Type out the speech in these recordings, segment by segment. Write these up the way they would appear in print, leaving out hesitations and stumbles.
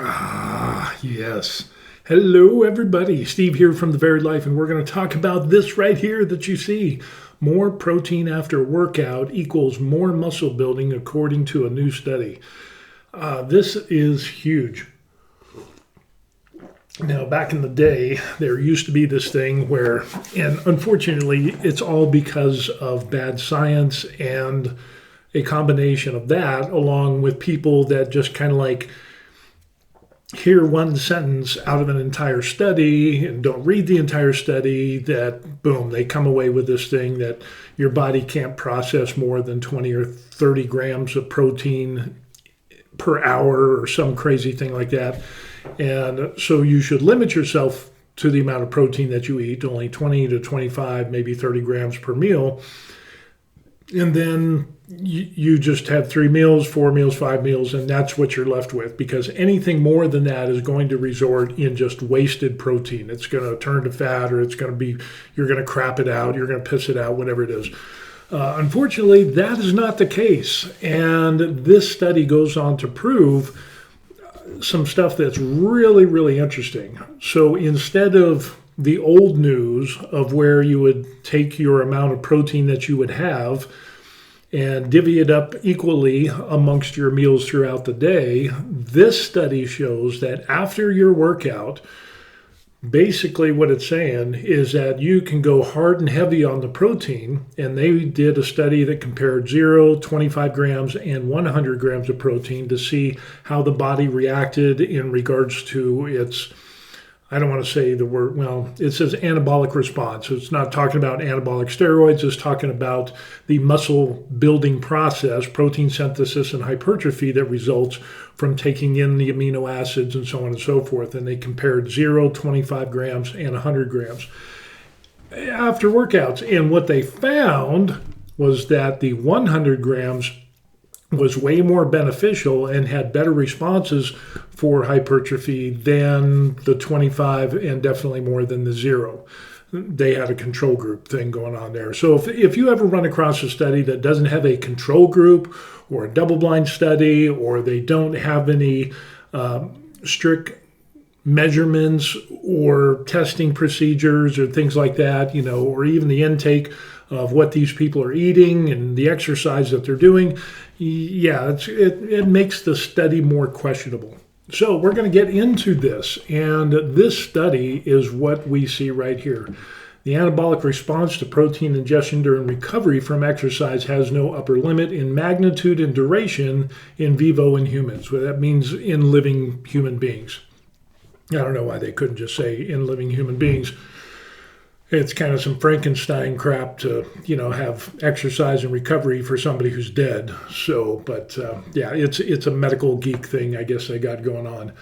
Ah, yes. Hello, everybody. Steve here from The Varied Life, and we're going to talk about this right here that you see. More protein after workout equals more muscle building, according to a new study. This is huge. Now, back in the day, there used to be this thing where, and unfortunately, it's all because of bad science and a combination of that, along with people that just kind of like hear one sentence out of an entire study and don't read the entire study, that boom, they come away with this thing that your body can't process more than 20 or 30 grams of protein per hour or some crazy thing like that. And so you should limit yourself to the amount of protein that you eat, only 20 to 25, maybe 30 grams per meal. And then you just have 3 meals, 4 meals, 5 meals, and that's what you're left with, because anything more than that is going to result in just wasted protein. It's going to turn to fat, or you're going to crap it out, you're going to piss it out, whatever it is. Unfortunately, that is not the case. And this study goes on to prove some stuff that's really, really interesting. So instead of the old news of where you would take your amount of protein that you would have and divvy it up equally amongst your meals throughout the day, this study shows that after your workout, basically what it's saying is that you can go hard and heavy on the protein. And they did a study that compared 0, 25 grams, and 100 grams of protein to see how the body reacted in regards to its, I don't want to say the word, well, it says anabolic response. It's not talking about anabolic steroids. It's talking about the muscle building process, protein synthesis and hypertrophy that results from taking in the amino acids and so on and so forth. And they compared 0, 25 grams, and 100 grams after workouts. And what they found was that the 100 grams was way more beneficial and had better responses for hypertrophy than the 25, and definitely more than the 0. They had a control group thing going on there. So if you ever run across a study that doesn't have a control group or a double-blind study, or they don't have any strict measurements or testing procedures or things like that, or even the intake of what these people are eating and the exercise that they're doing, yeah, it makes the study more questionable. So we're going to get into this, and this study is what we see right here. The anabolic response to protein ingestion during recovery from exercise has no upper limit in magnitude and duration in vivo in humans. Well, that means in living human beings. I don't know why they couldn't just say in living human beings. It's kind of some Frankenstein crap to, have exercise and recovery for somebody who's dead. So, but yeah, it's a medical geek thing, I guess they got going on.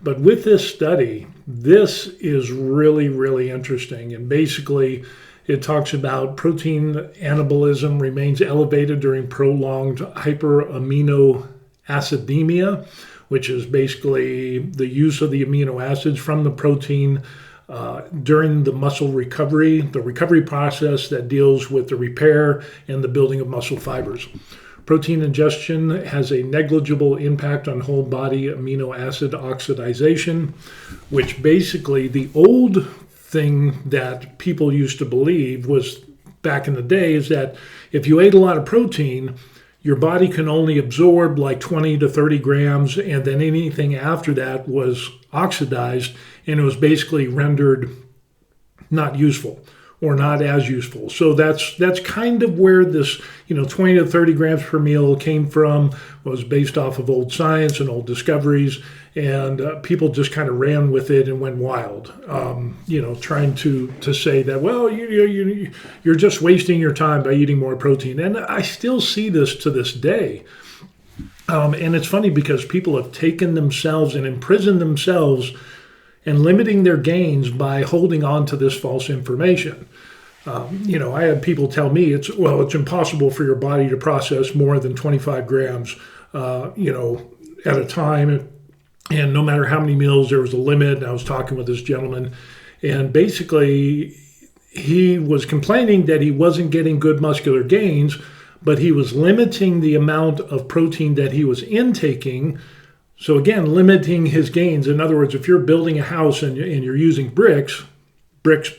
But with this study, this is really, really interesting. And basically, it talks about protein anabolism remains elevated during prolonged hyperamino acidemia, which is basically the use of the amino acids from the protein during the muscle recovery, the recovery process that deals with the repair and the building of muscle fibers. Protein ingestion has a negligible impact on whole body amino acid oxidation, which basically the old thing that people used to believe was back in the day is that if you ate a lot of protein, your body can only absorb like 20 to 30 grams, and then anything after that was oxidized, and it was basically rendered not useful or not as useful. So that's kind of where this 20 to 30 grams per meal came from. Was based off of old science and old discoveries, and people just kind of ran with it and went wild, trying to say that, well, you're just wasting your time by eating more protein. And I still see this to this day. And it's funny because people have taken themselves and imprisoned themselves and limiting their gains by holding on to this false information. I had people tell me it's impossible for your body to process more than 25 grams, at a time. And no matter how many meals, there was a limit. And I was talking with this gentleman, and basically he was complaining that he wasn't getting good muscular gains, but he was limiting the amount of protein that he was intaking So again, limiting his gains. In other words, if you're building a house and you're using bricks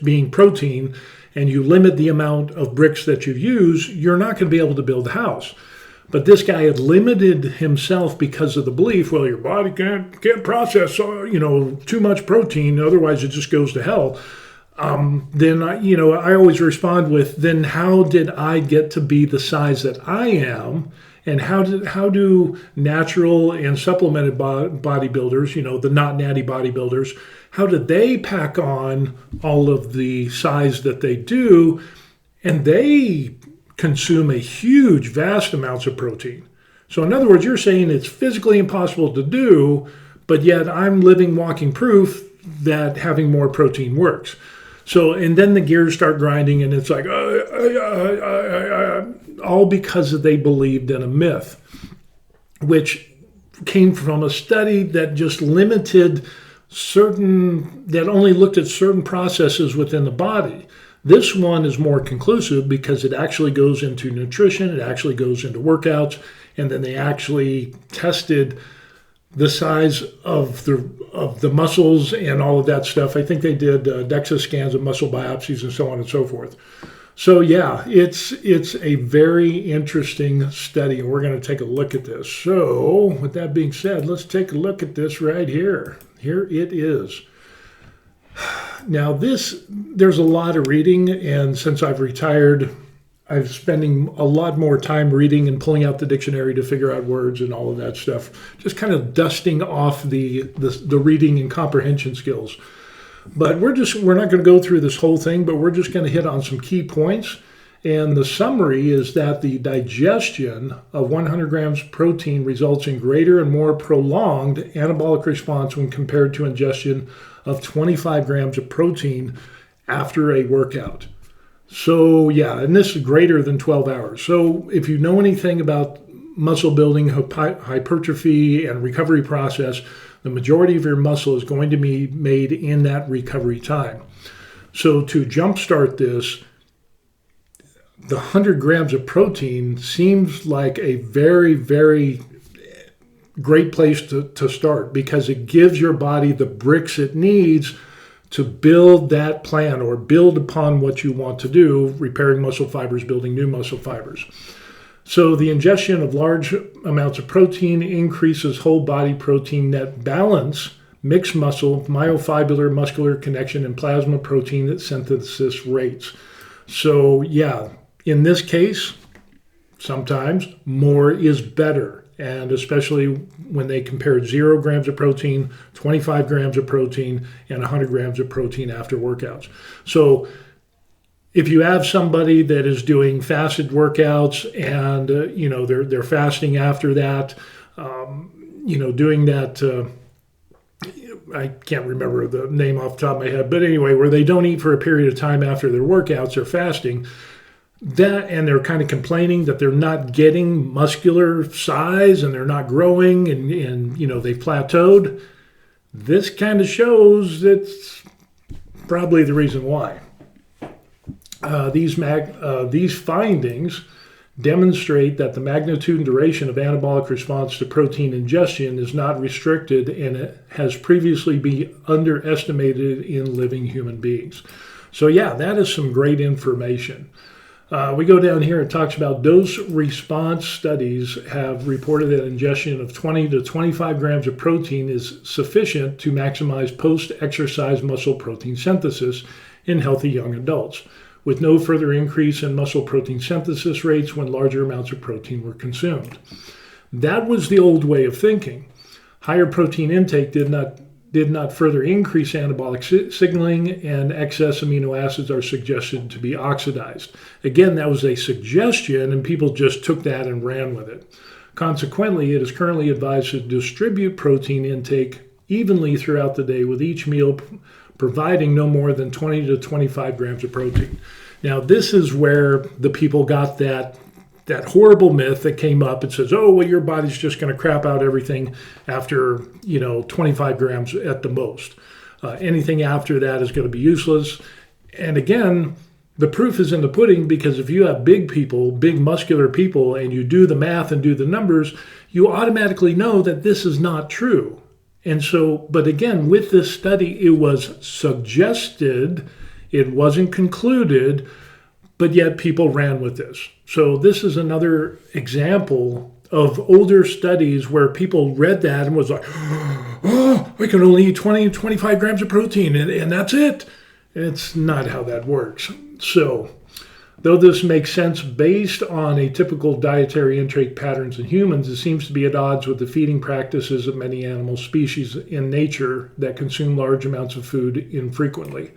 being protein, and you limit the amount of bricks that you use, you're not going to be able to build the house. But this guy had limited himself because of the belief, well, your body can't process, too much protein, otherwise it just goes to hell. Then I always respond with, then how did I get to be the size that I am? And how do natural and supplemented bodybuilders, the not natty bodybuilders, how did they pack on all of the size that they do? And they consume a huge, vast amounts of protein. So in other words, you're saying it's physically impossible to do, but yet I'm living, walking proof that having more protein works. So, and then the gears start grinding, and it's like, all because they believed in a myth, which came from a study that just limited that only looked at certain processes within the body. This one is more conclusive because it actually goes into nutrition, it actually goes into workouts, and then they actually tested the size of the muscles and all of that stuff. I think they did DEXA scans of muscle biopsies and so on and so forth. So yeah, it's a very interesting study, and we're going to take a look at this. So with that being said, let's take a look at this right here. Here it is. Now there's a lot of reading, and since I've retired, I'm spending a lot more time reading and pulling out the dictionary to figure out words and all of that stuff, just kind of dusting off the reading and comprehension skills. But we're not going to go through this whole thing, but we're just going to hit on some key points. And the summary is that the digestion of 100 grams protein results in greater and more prolonged anabolic response when compared to ingestion of 25 grams of protein after a workout. So yeah, and this is greater than 12 hours. So if you know anything about muscle building, hypertrophy, and recovery process, the majority of your muscle is going to be made in that recovery time. So to jumpstart this, the 100 grams of protein seems like a very, very great place to start, because it gives your body the bricks it needs to build that plan or build upon what you want to do, repairing muscle fibers, building new muscle fibers. So the ingestion of large amounts of protein increases whole body protein net balance, mixed muscle, myofibrillar muscular connection, and plasma protein synthesis rates. So yeah, in this case, sometimes more is better. And especially when they compared 0 grams of protein, 25 grams of protein, and 100 grams of protein after workouts. So if you have somebody that is doing fasted workouts and they're fasting after that, doing that, I can't remember the name off the top of my head, but anyway, where they don't eat for a period of time after their workouts, they're fasting. That, and they're kind of complaining that they're not getting muscular size and they're not growing and they've plateaued. This kind of shows that's probably the reason why. These findings demonstrate that the magnitude and duration of anabolic response to protein ingestion is not restricted, and it has previously been underestimated in living human beings. So yeah, that is some great information. We go down here, it talks about dose response studies have reported that ingestion of 20 to 25 grams of protein is sufficient to maximize post-exercise muscle protein synthesis in healthy young adults, with no further increase in muscle protein synthesis rates when larger amounts of protein were consumed. That was the old way of thinking. Higher protein intake did not further increase anabolic signaling, and excess amino acids are suggested to be oxidized. Again, that was a suggestion, and people just took that and ran with it. Consequently, it is currently advised to distribute protein intake evenly throughout the day, with each meal providing no more than 20 to 25 grams of protein. Now, this is where the people got that horrible myth that came up. It says, oh, well, your body's just going to crap out everything after, 25 grams at the most. Anything after that is going to be useless. And again, the proof is in the pudding, because if you have big people, big muscular people, and you do the math and do the numbers, you automatically know that this is not true. And so, but again, with this study, it was suggested, it wasn't concluded, but yet people ran with this. So this is another example of older studies where people read that and was like, oh, I can only eat 20, 25 grams of protein and that's it. It's not how that works. So, though this makes sense based on a typical dietary intake patterns in humans, it seems to be at odds with the feeding practices of many animal species in nature that consume large amounts of food infrequently.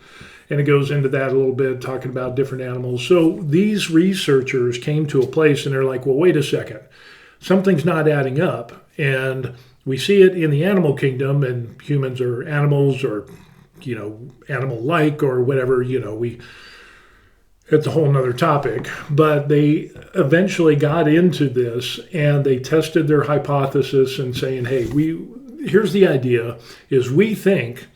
And it goes into that a little bit, talking about different animals. So these researchers came to a place and they're like, well, wait a second, something's not adding up. And we see it in the animal kingdom, and humans are animals, or, animal-like, or whatever, it's a whole nother topic. But they eventually got into this and they tested their hypothesis and saying, hey, here's the idea, is we think,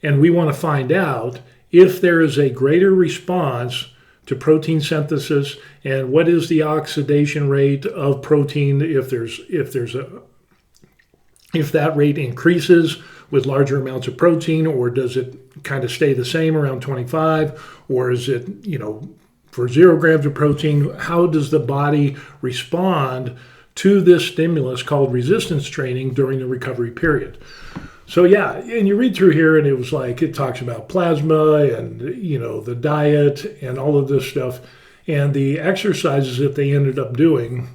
and we want to find out if there is a greater response to protein synthesis, and what is the oxidation rate of protein if that rate increases with larger amounts of protein, or does it kind of stay the same around 25, or is it, for 0 grams of protein, how does the body respond to this stimulus called resistance training during the recovery period? So yeah, and you read through here and it was like, it talks about plasma and, the diet and all of this stuff. And the exercises that they ended up doing,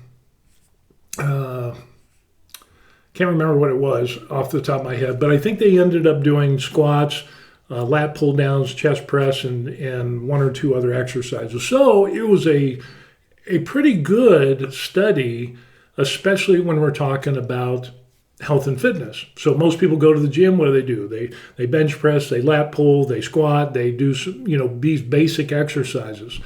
can't remember what it was off the top of my head, but I think they ended up doing squats, lat pull downs, chest press, and one or two other exercises. So it was a pretty good study, especially when we're talking about health and fitness. So most people go to the gym. What do? They bench press, they lat pull, they squat, they do these basic exercises.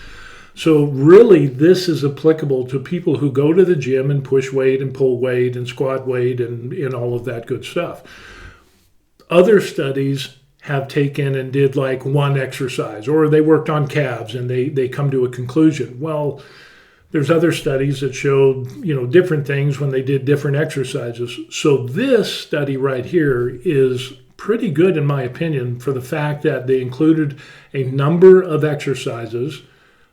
So really, this is applicable to people who go to the gym and push weight and pull weight and squat weight and all of that good stuff. Other studies have taken and did like one exercise, or they worked on calves and they come to a conclusion. Well, there's other studies that showed, different things when they did different exercises. So this study right here is pretty good, in my opinion, for the fact that they included a number of exercises,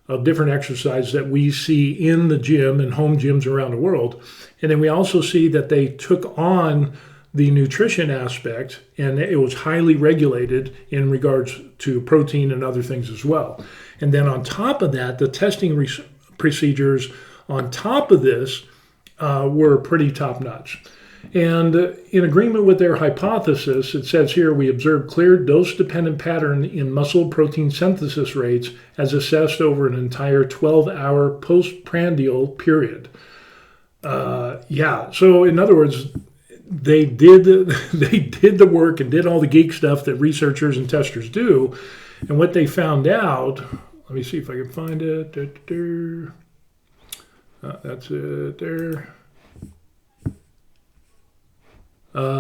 of different exercises that we see in the gym and home gyms around the world. And then we also see that they took on the nutrition aspect, and it was highly regulated in regards to protein and other things as well. And then on top of that, the testing procedures on top of this were pretty top-notch. And in agreement with their hypothesis, it says here, we observed clear dose-dependent pattern in muscle protein synthesis rates as assessed over an entire 12-hour postprandial period. So in other words, they did the work and did all the geek stuff that researchers and testers do. And what they found out, let me see if I can find it. That's it there.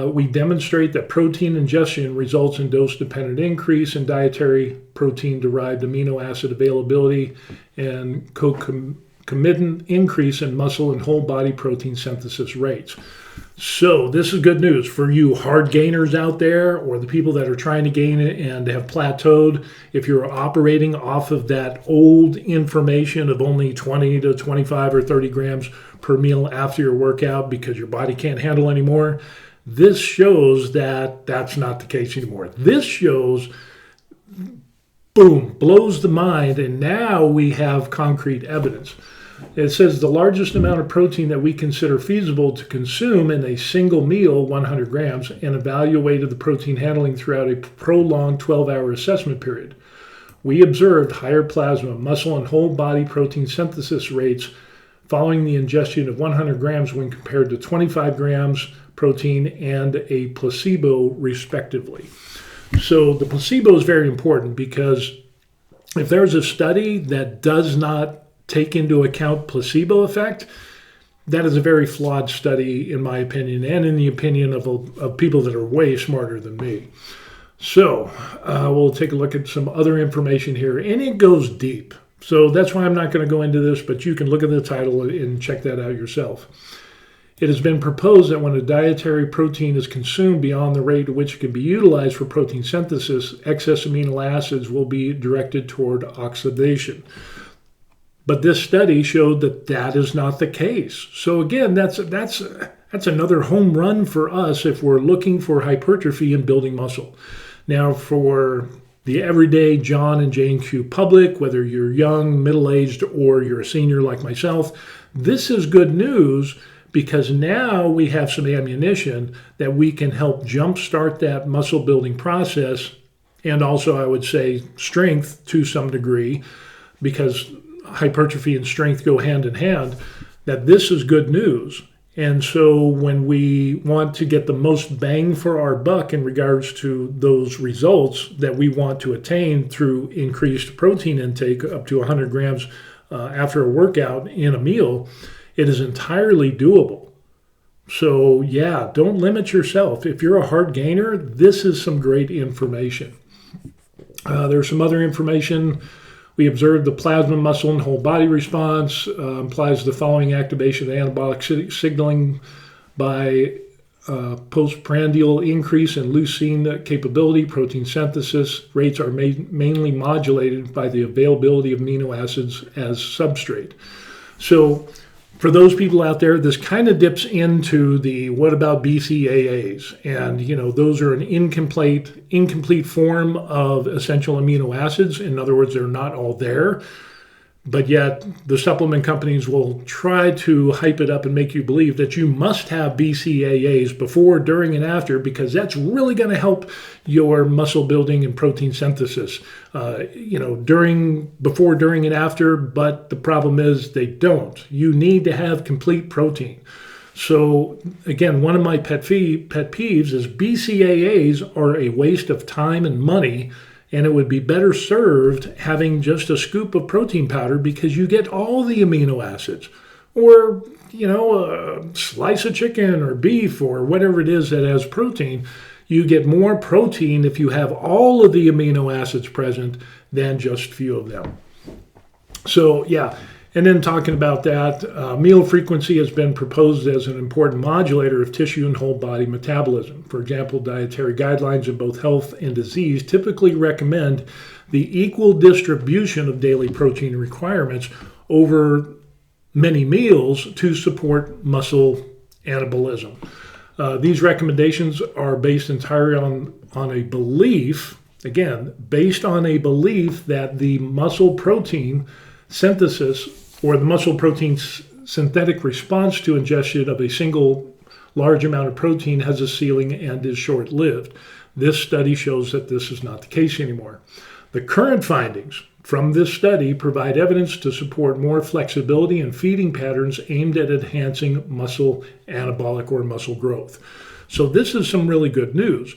We demonstrate that protein ingestion results in dose-dependent increase in dietary protein-derived amino acid availability and concomitant increase in muscle and whole body protein synthesis rates. So this is good news for you hard gainers out there, or the people that are trying to gain it and have plateaued. If you're operating off of that old information of only 20 to 25 or 30 grams per meal after your workout because your body can't handle anymore, this shows that that's not the case anymore. This shows, boom, blows the mind, and now we have concrete evidence. It says the largest amount of protein that we consider feasible to consume in a single meal, 100 grams, and evaluated the protein handling throughout a prolonged 12-hour assessment period. We observed higher plasma, muscle, and whole body protein synthesis rates following the ingestion of 100 grams when compared to 25 grams protein and a placebo, respectively. So the placebo is very important, because if there's a study that does not take into account placebo effect, that is a very flawed study, in my opinion, and in the opinion of people that are way smarter than me. So we'll take a look at some other information here, and it goes deep. So that's why I'm not going to go into this, but you can look at the title and check that out yourself. It has been proposed that when a dietary protein is consumed beyond the rate at which it can be utilized for protein synthesis, excess amino acids will be directed toward oxidation. But this study showed that that is not the case. So again, that's another home run for us if we're looking for hypertrophy and building muscle. Now, for the everyday John and Jane Q public, whether you're young, middle-aged, or you're a senior like myself, this is good news because now we have some ammunition that we can help jumpstart that muscle building process, and also I would say strength to some degree, because hypertrophy and strength go hand in hand, that this is good news. And so when we want to get the most bang for our buck in regards to those results that we want to attain through increased protein intake up to 100 grams after a workout in a meal, it is entirely doable. So yeah, don't limit yourself. If you're a hard gainer, this is some great information. There's some other information. We observed the plasma, muscle, and whole body response implies the following activation of anabolic signaling by postprandial increase in leucine capability. Protein synthesis rates are mainly modulated by the availability of amino acids as substrate. So for those people out there, this kind of dips into the what about BCAAs? And, those are an incomplete form of essential amino acids. In other words, they're not all there. But yet the supplement companies will try to hype it up and make you believe that you must have BCAAs before, during, and after, because that's really going to help your muscle building and protein synthesis, before, during, and after. But the problem is they don't. You need to have complete protein. So again, one of my pet peeves is BCAAs are a waste of time and money. And it would be better served having just a scoop of protein powder because you get all the amino acids. Or, a slice of chicken or beef or whatever it is that has protein. You get more protein if you have all of the amino acids present than just a few of them. So, yeah. And then talking about that, meal frequency has been proposed as an important modulator of tissue and whole body metabolism. For example, dietary guidelines in both health and disease typically recommend the equal distribution of daily protein requirements over many meals to support muscle anabolism. These recommendations are based entirely on a belief, again, based on a belief that the muscle protein synthesis or the muscle protein synthetic response to ingestion of a single large amount of protein has a ceiling and is short-lived. This study shows that this is not the case anymore. The current findings from this study provide evidence to support more flexibility in feeding patterns aimed at enhancing muscle anabolic or muscle growth. So this is some really good news.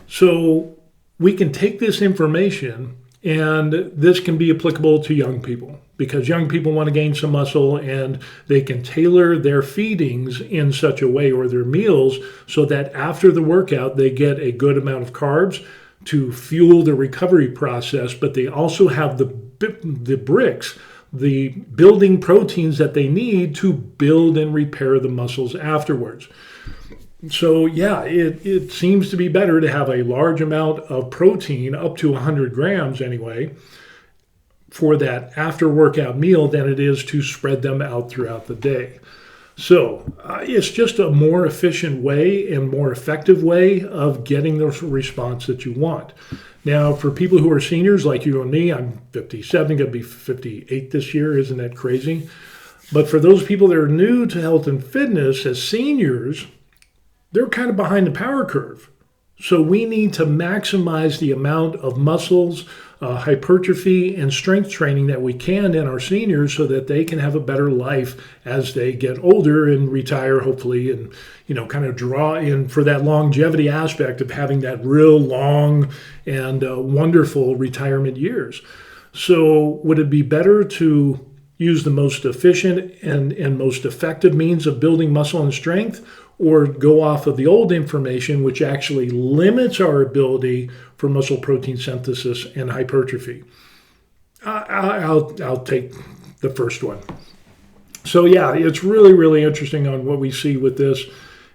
So we can take this information, and this can be applicable to young people because young people want to gain some muscle, and they can tailor their feedings in such a way, or their meals, so that after the workout they get a good amount of carbs to fuel the recovery process, but they also have the bricks, the building proteins that they need to build and repair the muscles afterwards. So yeah, it seems to be better to have a large amount of protein, up to 100 grams anyway, for that after workout meal than it is to spread them out throughout the day. So it's just a more efficient way and more effective way of getting the response that you want. Now, for people who are seniors like you and me, I'm 57, going to be 58 this year. Isn't that crazy? But for those people that are new to health and fitness as seniors, they're kind of behind the power curve. So we need to maximize the amount of muscles, hypertrophy, and strength training that we can in our seniors so that they can have a better life as they get older and retire, hopefully, and kind of draw in for that longevity aspect of having that real long and wonderful retirement years. So would it be better to use the most efficient and most effective means of building muscle and strength, or go off of the old information, which actually limits our ability for muscle protein synthesis and hypertrophy. I'll take the first one. So yeah, it's really, really interesting on what we see with this.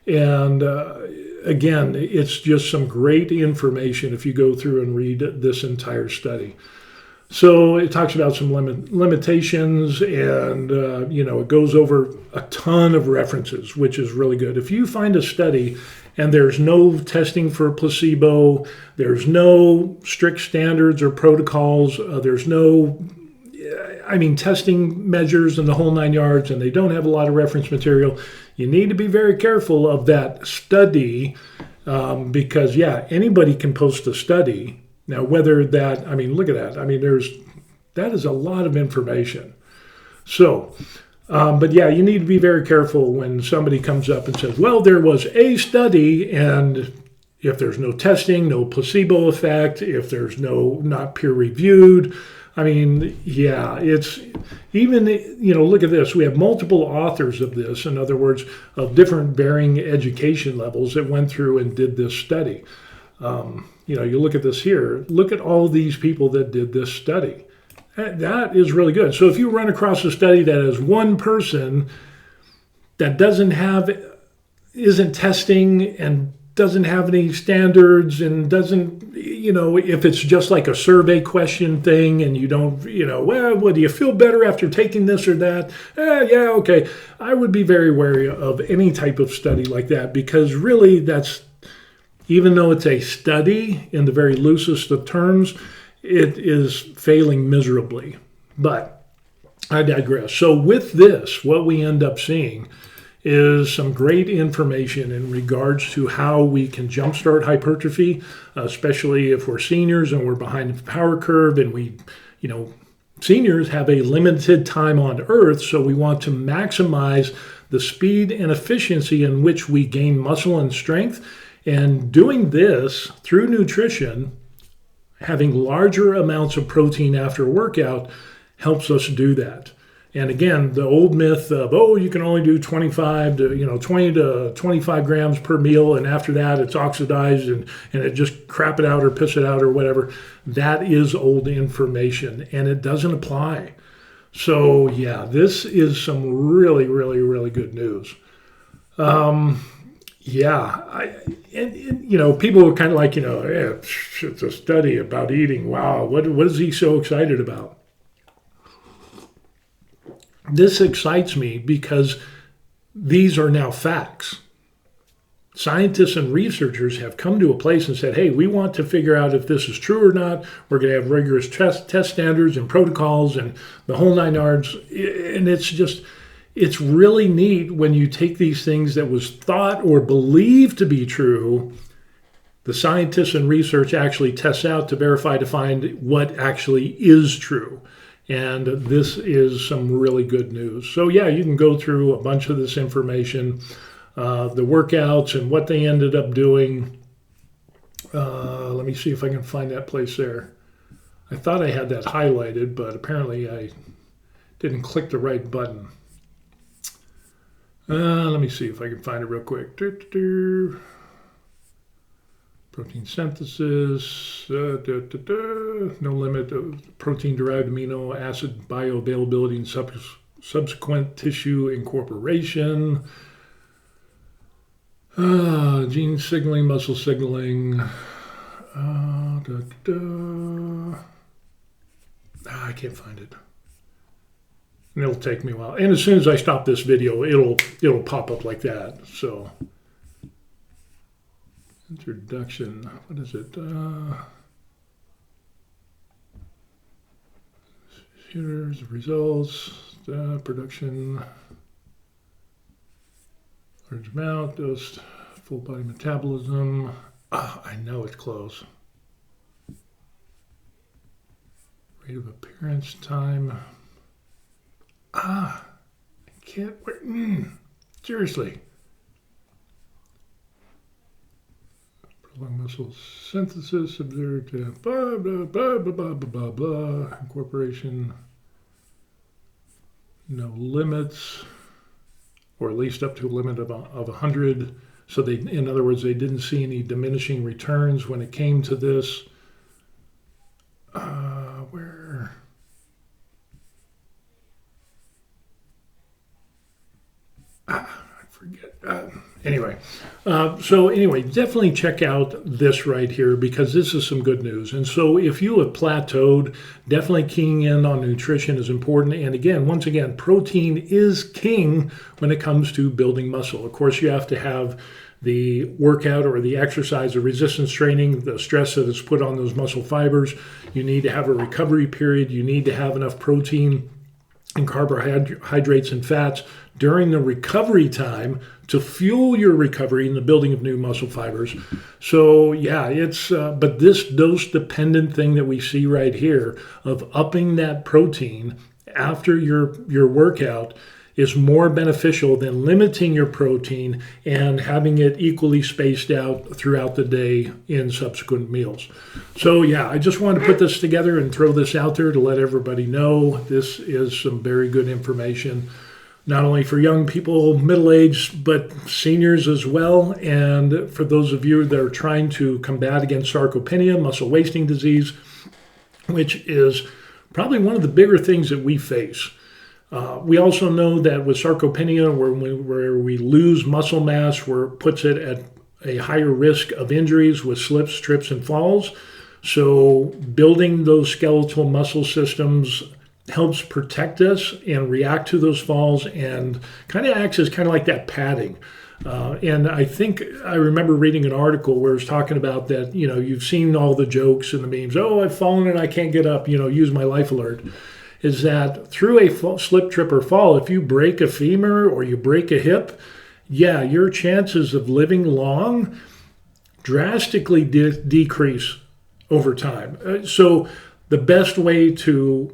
And again, it's just some great information if you go through and read this entire study. So it talks about some limitations, and it goes over a ton of references, which is really good. If you find a study and there's no testing for placebo, there's no strict standards or protocols, there's no, testing measures and the whole 9 yards, and they don't have a lot of reference material, you need to be very careful of that study because, anybody can post a study. Now, whether that, look at that. That is a lot of information. So, you need to be very careful when somebody comes up and says, well, there was a study, and if there's no testing, no placebo effect, if there's not peer reviewed, it's even, look at this. We have multiple authors of this, in other words, of different varying education levels that went through and did this study. You look at this here, look at all these people that did this study. That is really good. So if you run across a study that has one person that isn't testing and doesn't have any standards and doesn't, if it's just like a survey question thing and you don't, well, do you feel better after taking this or that? Yeah, okay. I would be very wary of any type of study like that because really even though it's a study in the very loosest of terms, it is failing miserably. But I digress. So with this, what we end up seeing is some great information in regards to how we can jumpstart hypertrophy, especially if we're seniors and we're behind the power curve and seniors have a limited time on Earth, so we want to maximize the speed and efficiency in which we gain muscle and strength. And doing this through nutrition, having larger amounts of protein after a workout helps us do that. And again, the old myth of, you can only do 20 to 25 grams per meal, and after that it's oxidized and it just crap it out or piss it out or whatever. That is old information and it doesn't apply. So this is some really, really, really good news. People were kind of like, it's a study about eating. Wow, what is he so excited about? This excites me because these are now facts. Scientists and researchers have come to a place and said, hey, we want to figure out if this is true or not. We're going to have rigorous test standards and protocols and the whole 9 yards. And it's really neat when you take these things that was thought or believed to be true, the scientists and research actually tests out to verify to find what actually is true. And this is some really good news. So you can go through a bunch of this information, the workouts and what they ended up doing. Let me see if I can find that place there. I thought I had that highlighted, but apparently I didn't click the right button. Let me see if I can find it real quick. Protein synthesis, no limit of protein-derived amino acid bioavailability and subsequent tissue incorporation, gene signaling, muscle signaling. I can't find it. And it'll take me a while. And as soon as I stop this video, it'll pop up like that. So, introduction. What is it? Here's the results. Production. Large amount. Dosed. Full body metabolism. I know it's close. Rate of appearance time. I can't wait. Seriously. Prolonged muscle synthesis observed. Blah, blah, blah, blah, blah, blah, blah. Incorporation. No limits. or at least up to a limit of 100. So they, in other words, they didn't see any diminishing returns when it came to this. Where? I forget. Anyway, definitely check out this right here, because this is some good news. And so if you have plateaued, definitely keying in on nutrition is important. And again, once again, protein is king when it comes to building muscle. Of course, you have to have the workout or the exercise or resistance training, the stress that is put on those muscle fibers. You need to have a recovery period. You need to have enough protein and carbohydrates and fats during the recovery time to fuel your recovery in the building of new muscle fibers. So yeah, but this dose-dependent thing that we see right here of upping that protein after your workout is more beneficial than limiting your protein and having it equally spaced out throughout the day in subsequent meals. So yeah, I just wanted to put this together and throw this out there to let everybody know this is some very good information, not only for young people, middle-aged, but seniors as well. And for those of you that are trying to combat against sarcopenia, muscle wasting disease, which is probably one of the bigger things that we face. We also know that with sarcopenia, where we lose muscle mass, puts it at a higher risk of injuries with slips, trips, and falls. So building those skeletal muscle systems helps protect us and react to those falls, and kind of acts as kind of like that padding. And I think I remember reading an article where it was talking about that, you've seen all the jokes and the memes, oh, I've fallen and I can't get up, use my life alert. Is that through a slip, trip, or fall, if you break a femur or you break a hip, yeah, your chances of living long drastically decrease over time. So the best way to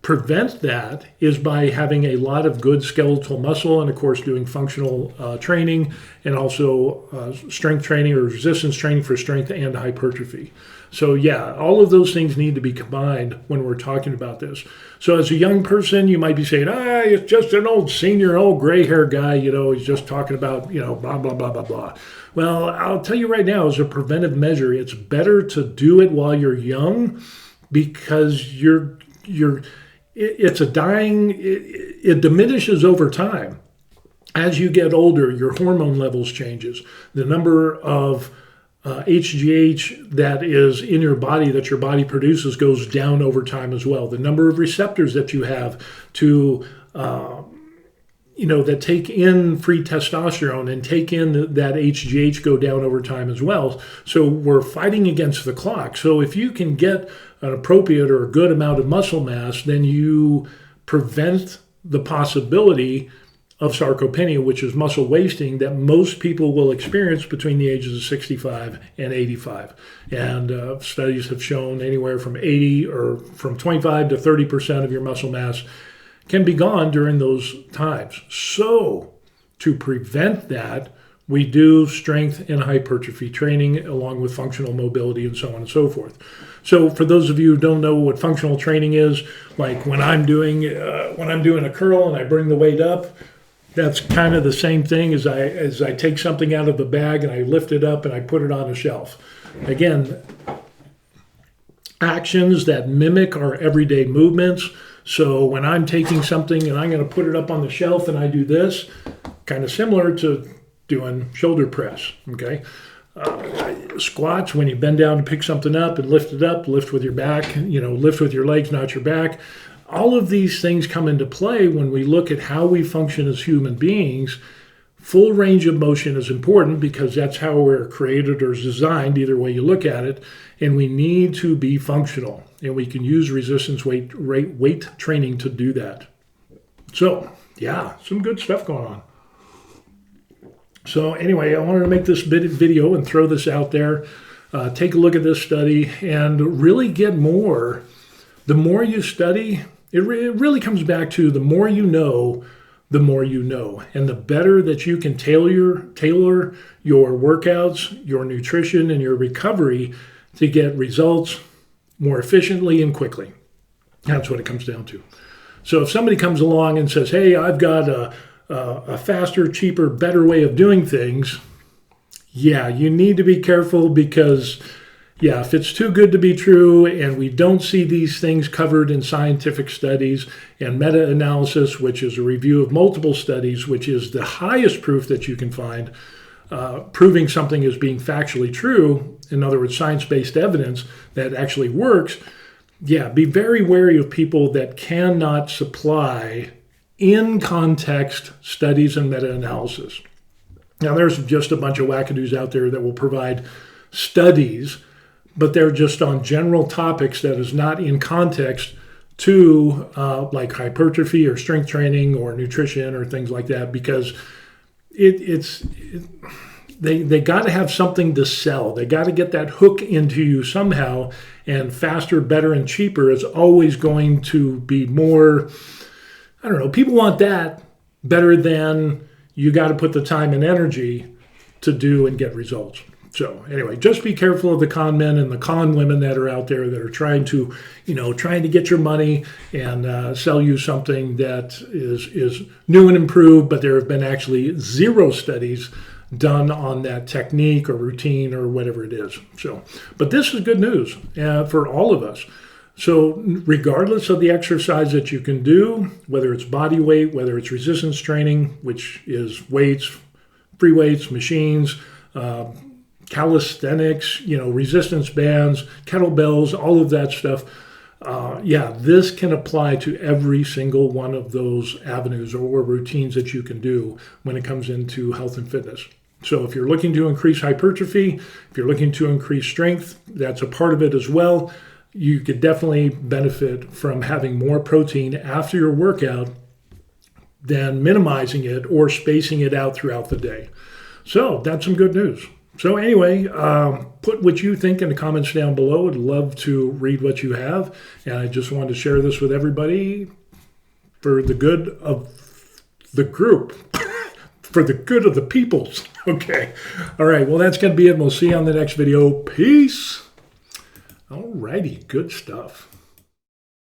prevent that is by having a lot of good skeletal muscle, and of course doing functional training, and also strength training or resistance training for strength and hypertrophy. So yeah, all of those things need to be combined when we're talking about this. So as a young person, you might be saying, it's just an old senior, old gray hair guy, he's just talking about, blah, blah, blah, blah, blah. Well, I'll tell you right now, as a preventive measure, it's better to do it while you're young, because it diminishes over time. As you get older, your hormone levels changes. The number of HGH that is in your body, that your body produces, goes down over time as well. The number of receptors that you have to, that take in free testosterone and take in that HGH go down over time as well. So we're fighting against the clock. So if you can get an appropriate or a good amount of muscle mass, then you prevent the possibility of sarcopenia, which is muscle wasting that most people will experience between the ages of 65 and 85. And studies have shown anywhere from 80 or from 25 to 30% of your muscle mass can be gone during those times. So to prevent that, we do strength and hypertrophy training along with functional mobility and so on and so forth. So for those of you who don't know what functional training is, like when I'm doing a curl and I bring the weight up, that's kind of the same thing as I take something out of the bag and I lift it up and I put it on a shelf. Again, actions that mimic our everyday movements. So when I'm taking something and I'm going to put it up on the shelf and I do this, kind of similar to doing shoulder press, okay? Squats, when you bend down to pick something up and lift it up, lift with your back, lift with your legs, not your back. All of these things come into play when we look at how we function as human beings. Full range of motion is important because that's how we're created or designed, either way you look at it, and we need to be functional. And we can use resistance weight training to do that. So, yeah, some good stuff going on. So anyway, I wanted to make this video and throw this out there. Take a look at this study and really get more. The more you study, it really comes back to the more you know, the more you know. And the better that you can tailor your workouts, your nutrition, and your recovery to get results more efficiently and quickly. That's what it comes down to. So if somebody comes along and says, hey, I've got a faster, cheaper, better way of doing things, yeah, you need to be careful because, yeah, if it's too good to be true and we don't see these things covered in scientific studies and meta-analysis, which is a review of multiple studies, which is the highest proof that you can find, proving something as being factually true, in other words, science-based evidence that actually works, yeah, be very wary of people that cannot supply in context studies and meta-analysis. Now, there's just a bunch of wackadoos out there that will provide studies, but they're just on general topics that is not in context to like hypertrophy or strength training or nutrition or things like that, because they got to have something to sell. They got to get that hook into you somehow, and faster, better, and cheaper is always going to be more, I don't know, people want that better than you got to put the time and energy to do and get results. So anyway, just be careful of the con men and the con women that are out there that are trying to get your money and sell you something that is new and improved, but there have been actually zero studies done on that technique or routine or whatever it is. So, but this is good news for all of us. So regardless of the exercise that you can do, whether it's body weight, whether it's resistance training, which is weights, free weights, machines, calisthenics, resistance bands, kettlebells, all of that stuff. This can apply to every single one of those avenues or routines that you can do when it comes into health and fitness. So if you're looking to increase hypertrophy, if you're looking to increase strength, that's a part of it as well. You could definitely benefit from having more protein after your workout than minimizing it or spacing it out throughout the day. So that's some good news. So anyway, put what you think in the comments down below. I'd love to read what you have. And I just wanted to share this with everybody for the good of the group, for the good of the peoples. Okay. All right. Well, that's going to be it. We'll see you on the next video. Peace. All righty. Good stuff.